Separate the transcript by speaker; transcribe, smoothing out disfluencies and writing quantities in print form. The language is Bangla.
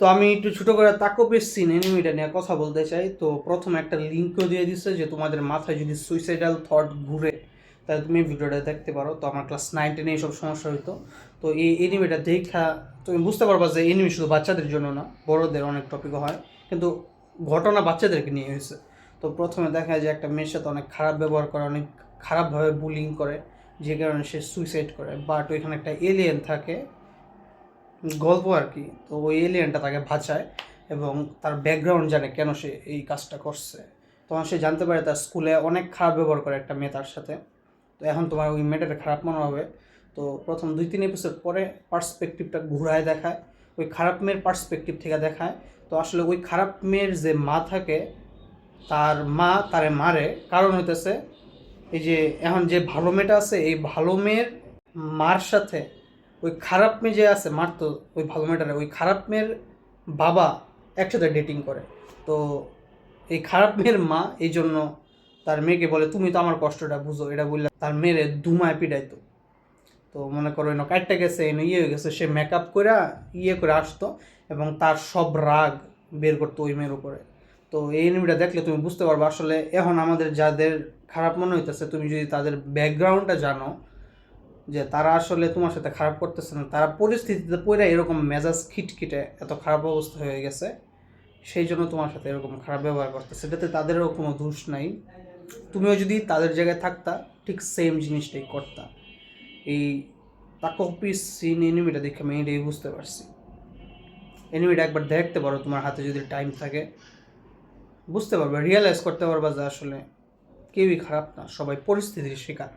Speaker 1: তো আমি একটু ছোটো করে তাকপের সিন এনিমিটা নিয়ে কথা বলতে চাই। তো প্রথমে একটা লিঙ্কও দিয়ে দিচ্ছে যে তোমাদের মাথায় যদি সুইসাইডাল থট ঘুরে তাহলে তুমি ভিডিওটা দেখতে পারো। তো আমার ক্লাস 9-10 এইসব সমস্যা হইতো। তো এই এনিমিটা দেখা তুমি বুঝতে পারবা যে এনিমি শুধু বাচ্চাদের জন্য না, বড়দের অনেক টপিকও হয়, কিন্তু ঘটনা বাচ্চাদেরকে নিয়ে হয়েছে। তো প্রথমে দেখা যায় যে একটা মেয়ের সাথে অনেক খারাপ ব্যবহার করে, অনেক খারাপভাবে বুলিং করে, যে কারণে সে সুইসাইড করে। বাট ওইখানে একটা এলিয়েন থাকে, গল্প আর কি। তো ওই এলিয়েনটা তাকে বাঁচায় এবং তার ব্যাকগ্রাউন্ড জানে কেন সে এই কাজটা করছে। তখন সে জানতে পারে তার স্কুলে অনেক খারাপ ব্যবহার করে একটা মেয়ে তার সাথে। তো এখন তোমার ওই মেয়েটাকে খারাপ মনে হবে। তো প্রথম 2-3 এপিসোড পরে পার্সপেক্টিভটা ঘুরায় দেখায়, ওই খারাপ মেয়ের পার্সপেক্টিভ থেকে দেখায়। তো আসলে ওই খারাপ মেয়ের যে মা থাকে, তার মা তারে মারে কারণ হইতেছে এই যে এখন যে ভালো মেয়েটা আছে, এই ভালো মেয়ের মার সাথে ওই খারাপ মেয়ে যে আছে মারতো ওই ভালো মেয়েটারে, ওই খারাপ মেয়ের বাবা একসাথে ডেটিং করে। তো এই খারাপ মেয়ের মা এই জন্য তার মেয়েকে বলে তুমি তো আমার কষ্টটা বুঝো, এটা বললে তার মেয়েরে দুমায় পিটাইতো। তো মনে করো এনে কাটটা গেছে, এনে ইয়ে হয়ে গেছে, সে মেকআপ করে ইয়ে করে আসতো এবং তার সব রাগ বের করতো ওই মেয়ের উপরে। তো এই এনিমিটা দেখলে তুমি বুঝতে পারবে আসলে এখন আমাদের যাদের খারাপ মনে হইতেছে, তুমি যদি তাদের ব্যাকগ্রাউন্ডটা জানো যে তারা আসলে তোমার সাথে খারাপ করতেছে না, তারা পরিস্থিতিতে পড়ে এরকম মেজাজ খিটখিটে এত খারাপ অবস্থা হয়ে গেছে, সেই জন্য তোমার সাথে এরকম খারাপ ব্যবহার করতেছে। এটাতে তাদেরও কোনো দোষ নাই। তুমিও যদি তাদের জায়গায় থাকতা ঠিক সেম জিনিসটাই করতা। এই তাকপিস সিন এনিমিটা দেখে আমি এটাই বুঝতে পারছি। এনিমিটা একবার দেখতে পারো তোমার হাতে যদি টাইম থাকে, বুঝতে পারবে, রিয়েলাইজ করতে পারবা যে আসলে কেউই খারাপ না, সবাই পরিস্থিতির শিকার।